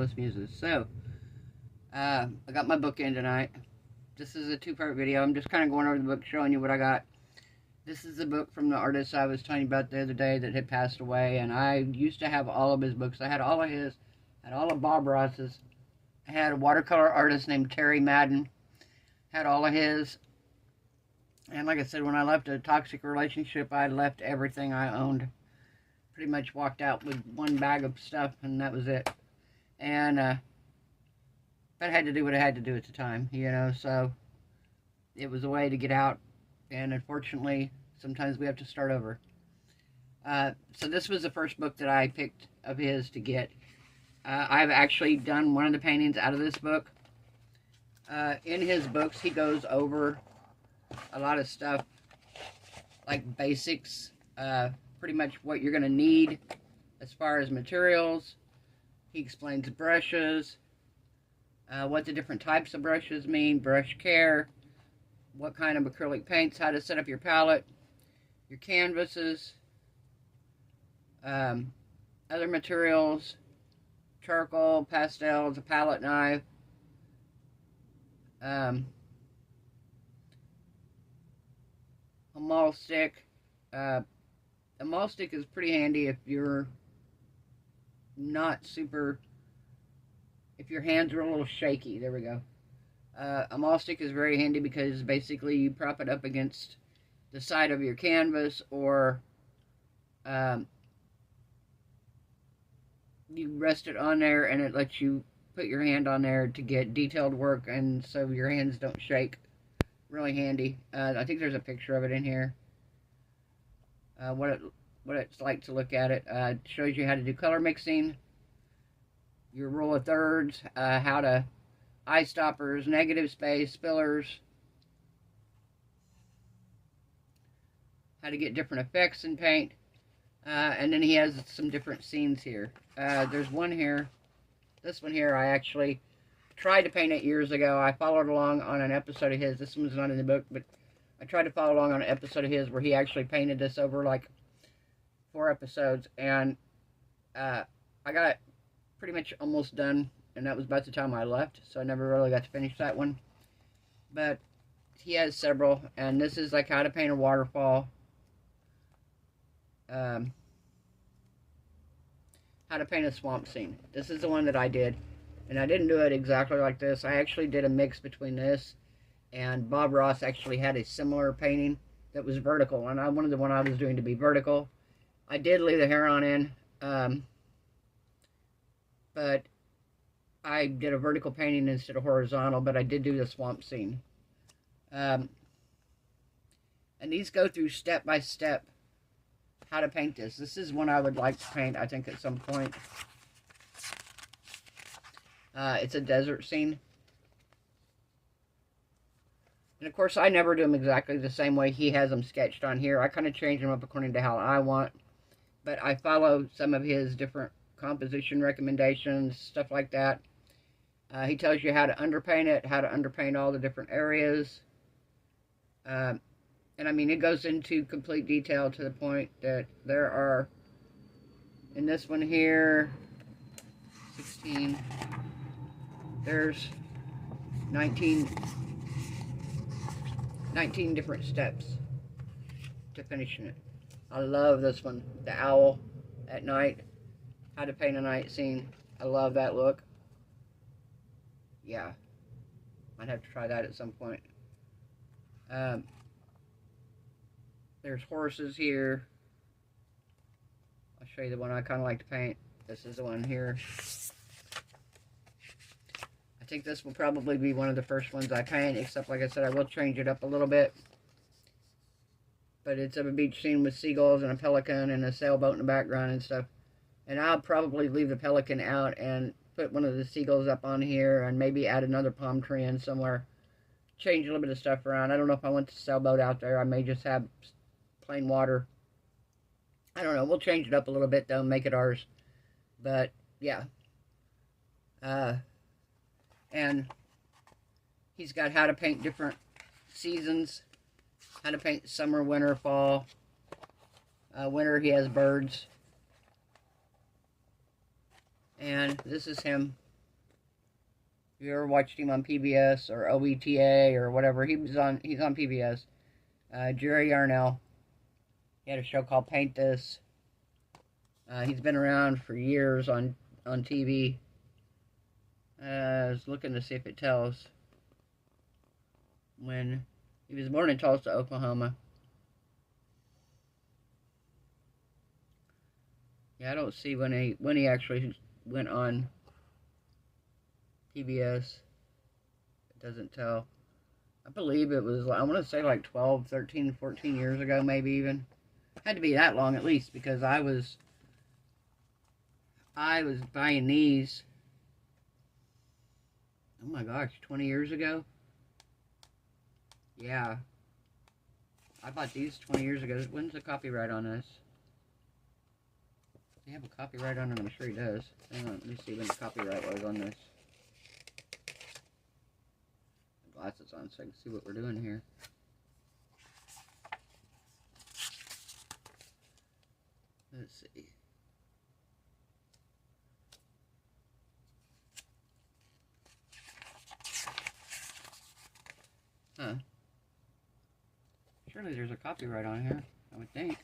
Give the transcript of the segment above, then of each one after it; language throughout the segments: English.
Marvelous Muses. So, I got my book in tonight. This is a two-part video. I'm just kind of going over the book, showing you what I got. This is the book from the artist I was telling you about the other day that had passed away, and I used to have all of his books. I had all of his, had all of Bob Ross's. I had a watercolor artist named Terry Madden. Had all of his. And like I said, when I left a toxic relationship, I left everything I owned. Pretty much walked out with one bag of stuff, and that was it. And, but I had to do what I had to do at the time, you know, so it was a way to get out. And unfortunately, sometimes we have to start over. So this was the first book that I picked of his to get. I've actually done one of the paintings out of this book. In his books, he goes over a lot of stuff, like basics, pretty much what you're going to need as far as materials. He explains brushes, what the different types of brushes mean, brush care, what kind of acrylic paints, how to set up your palette, your canvases, other materials, charcoal, pastels, a palette knife, a maul stick. A maul stick is pretty handy if you're not super, if your hands are a little shaky. There we go. A maul stick is very handy because basically you prop it up against the side of your canvas, or you rest it on there and it lets you put your hand on there to get detailed work, and so your hands don't shake. Really handy. I think there's a picture of it in here. What it's like to look at it. It shows you how to do color mixing, your rule of thirds, how to eye stoppers, negative space, spillers, how to get different effects in paint, and then he has some different scenes here. There's one here. This one here, I actually tried to paint it years ago. I followed along on an episode of his. This one's not in the book, but I tried to follow along on an episode of his where he actually painted this over like 4 episodes, and I got it pretty much almost done, and that was about the time I left, so I never really got to finish that one. But he has several, and this is like how to paint a waterfall, how to paint a swamp scene. This is the one that I did, and I didn't do it exactly like this. I actually did a mix between this, and Bob Ross actually had a similar painting that was vertical, and I wanted the one I was doing to be vertical. I did leave the hair on in, but I did a vertical painting instead of horizontal, but I did do the swamp scene. And these go through step by step how to paint this. This is one I would like to paint, I think, at some point. It's a desert scene. And of course, I never do them exactly the same way he has them sketched on here. I kind of change them up according to how I want. But I follow some of his different composition recommendations, stuff like that. He tells you how to underpaint it, how to underpaint all the different areas. And I mean, it goes into complete detail to the point that there are, in this one here, 16, there's 19 different steps to finishing it. I love this one, the owl at night, how to paint a night scene. I love that look. Yeah, might have to try that at some point. There's horses here. I'll show you the one I kind of like to paint. This is the one here. I think this will probably be one of the first ones I paint, except like I said, I will change it up a little bit. But it's of a beach scene with seagulls and a pelican and a sailboat in the background and stuff. And I'll probably leave the pelican out and put one of the seagulls up on here and maybe add another palm tree in somewhere. Change a little bit of stuff around. I don't know if I want the sailboat out there. I may just have plain water. I don't know. We'll change it up a little bit, though, and make it ours. But, yeah. And he's got how to paint different seasons. How to paint summer, winter, fall. Winter, he has birds. And this is him you ever watched him on PBS or OETA or whatever, he's on PBS. Jerry Yarnell. He had a show called Paint This. He's been around for years on TV. I was looking to see if it tells when he was born in Tulsa, Oklahoma. Yeah, I don't see when he actually went on PBS. It doesn't tell. I believe it was, I want to say like 12, 13, 14 years ago, maybe even. Had to be that long at least, because I was buying these, oh my gosh, 20 years ago? Yeah. I bought these 20 years ago. When's the copyright on this? Does he have a copyright on it? I'm sure he does. Hang on, let me see when the copyright was on this. Glasses on so I can see what we're doing here. Let's see. Huh. Surely there's a copyright on here, I would think.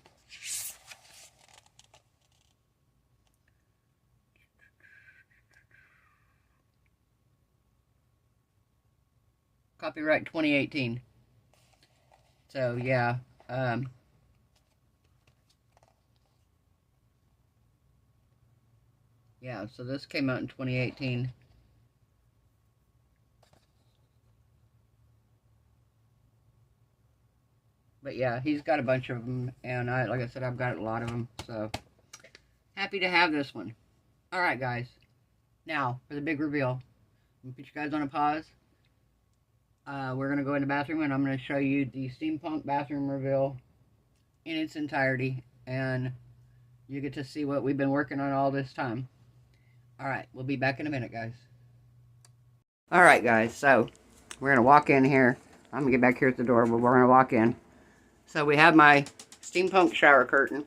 Copyright 2018. So, yeah. Yeah, so this came out in 2018. But yeah, he's got a bunch of them, and like I said, I've got a lot of them, so happy to have this one. Alright, guys. Now, for the big reveal. I'm going to put you guys on a pause. We're going to go in the bathroom, and I'm going to show you the Steampunk bathroom reveal in its entirety, and you get to see what we've been working on all this time. Alright, we'll be back in a minute, guys. Alright, guys, so we're going to walk in here. I'm going to get back here at the door, but we're going to walk in. So we have my Steampunk shower curtain.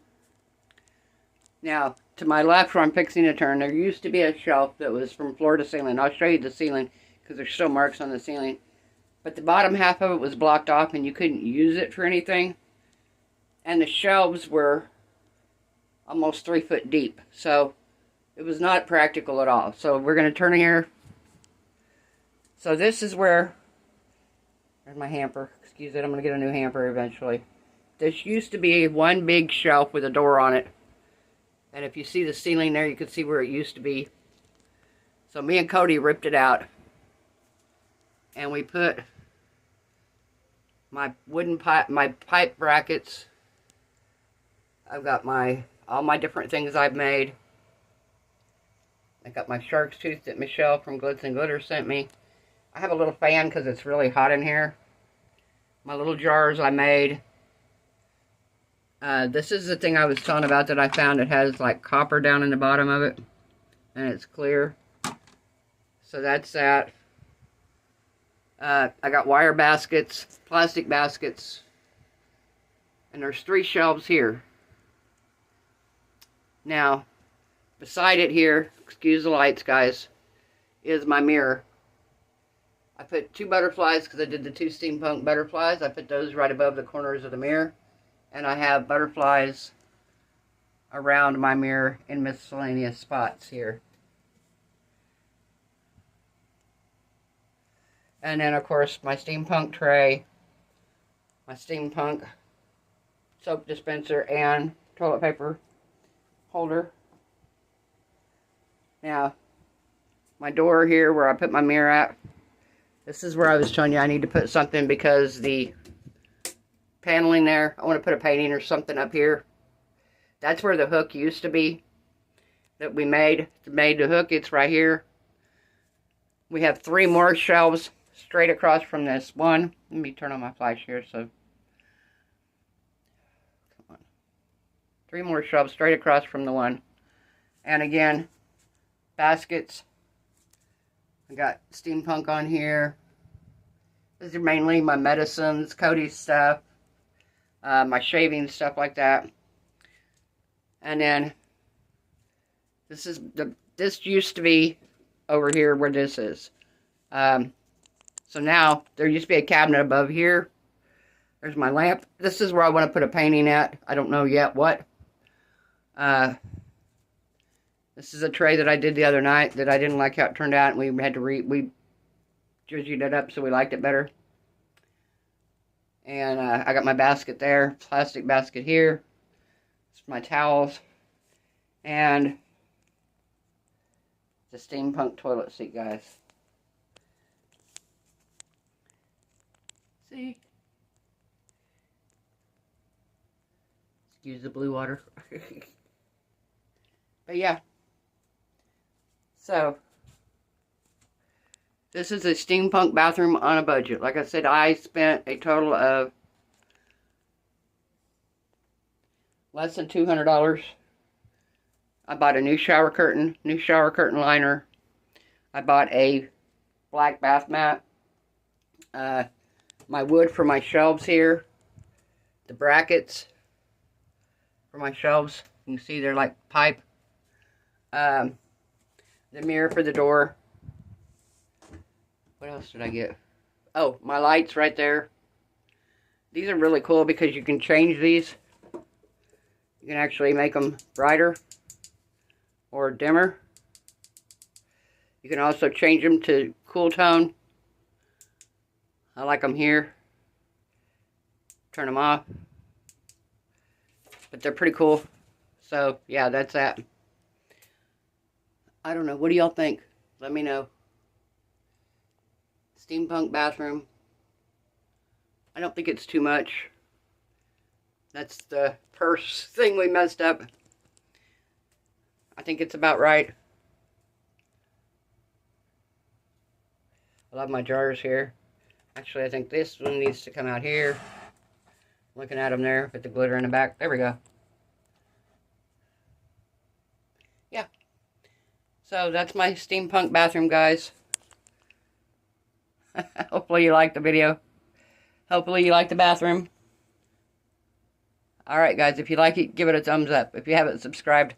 Now, to my left where I'm fixing to turn, there used to be a shelf that was from floor to ceiling. I'll show you the ceiling because there's still marks on the ceiling. But the bottom half of it was blocked off and you couldn't use it for anything. And the shelves were almost 3 foot deep. So it was not practical at all. So we're going to turn here. So this is where, there's my hamper. Excuse it, I'm going to get a new hamper eventually. This used to be one big shelf with a door on it. And if you see the ceiling there, you can see where it used to be. So me and Cody ripped it out. And we put my wooden pipe, my pipe brackets. I've got all my different things I've made. I got my shark's tooth that Michelle from Glitz and Glitter sent me. I have a little fan because it's really hot in here. My little jars I made. This is the thing I was telling about that I found. It has like copper down in the bottom of it. And it's clear. So that's that. I got wire baskets, plastic baskets. And there's 3 shelves here. Now, beside it here, excuse the lights guys, is my mirror. I put 2 butterflies because I did the 2 Steampunk butterflies. I put those right above the corners of the mirror. And I have butterflies around my mirror in miscellaneous spots here. And then, of course, my Steampunk tray, my Steampunk soap dispenser, and toilet paper holder. Now, my door here where I put my mirror at, this is where I was telling you I need to put something because the paneling there, I want to put a painting or something up here. That's where the hook used to be that we made. The hook, it's right here. We have 3 more shelves straight across from this one. Let me turn on my flash here. So, come on. 3 more shelves straight across from the one. And again, baskets. I got Steampunk on here. These are mainly my medicines, Cody's stuff, my shaving, stuff like that. And then this used to be over here where this is. So now, there used to be a cabinet above here. There's my lamp. This is where I want to put a painting at. I don't know yet what. This is a tray that I did the other night that I didn't like how it turned out. And we had to we judged it up so we liked it better. And I got my basket there. Plastic basket here. It's my towels. And the Steampunk toilet seat, guys. See? Use the blue water. But yeah. So, this is a Steampunk bathroom on a budget. Like I said, I spent a total of less than $200. I bought a new shower curtain liner. I bought a black bath mat. My wood for my shelves here. The brackets for my shelves. You can see they're like pipe. The mirror for the door. What else did I get? Oh, my lights right there. These are really cool because you can change these. You can actually make them brighter or dimmer. You can also change them to cool tone. I like them here. Turn them off. But they're pretty cool. So, yeah, that's that. I don't know. What do y'all think? Let me know. Steampunk bathroom. I don't think it's too much. That's the purse thing we messed up. I think it's about right. I love my jars here. Actually, I think this one needs to come out here. Looking at them there with the glitter in the back. There we go. Yeah. So that's my Steampunk bathroom, guys. Hopefully you liked the video. Hopefully you like the bathroom. Alright guys, if you like it, give it a thumbs up. If you haven't subscribed,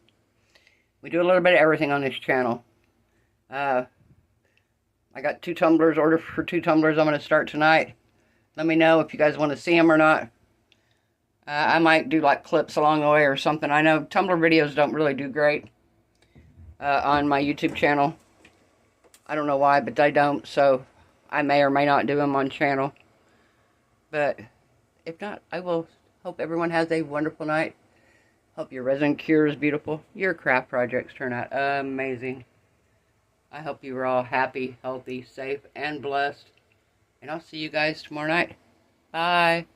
we do a little bit of everything on this channel. I got 2 tumblers, ordered for 2 tumblers I'm going to start tonight. Let me know if you guys want to see them or not. I might do like clips along the way or something. I know tumbler videos don't really do great on my YouTube channel. I don't know why, but they don't, so I may or may not do them on channel. But if not, I will hope everyone has a wonderful night. Hope your resin cure is beautiful. Your craft projects turn out amazing. I hope you are all happy, healthy, safe, and blessed. And I'll see you guys tomorrow night. Bye.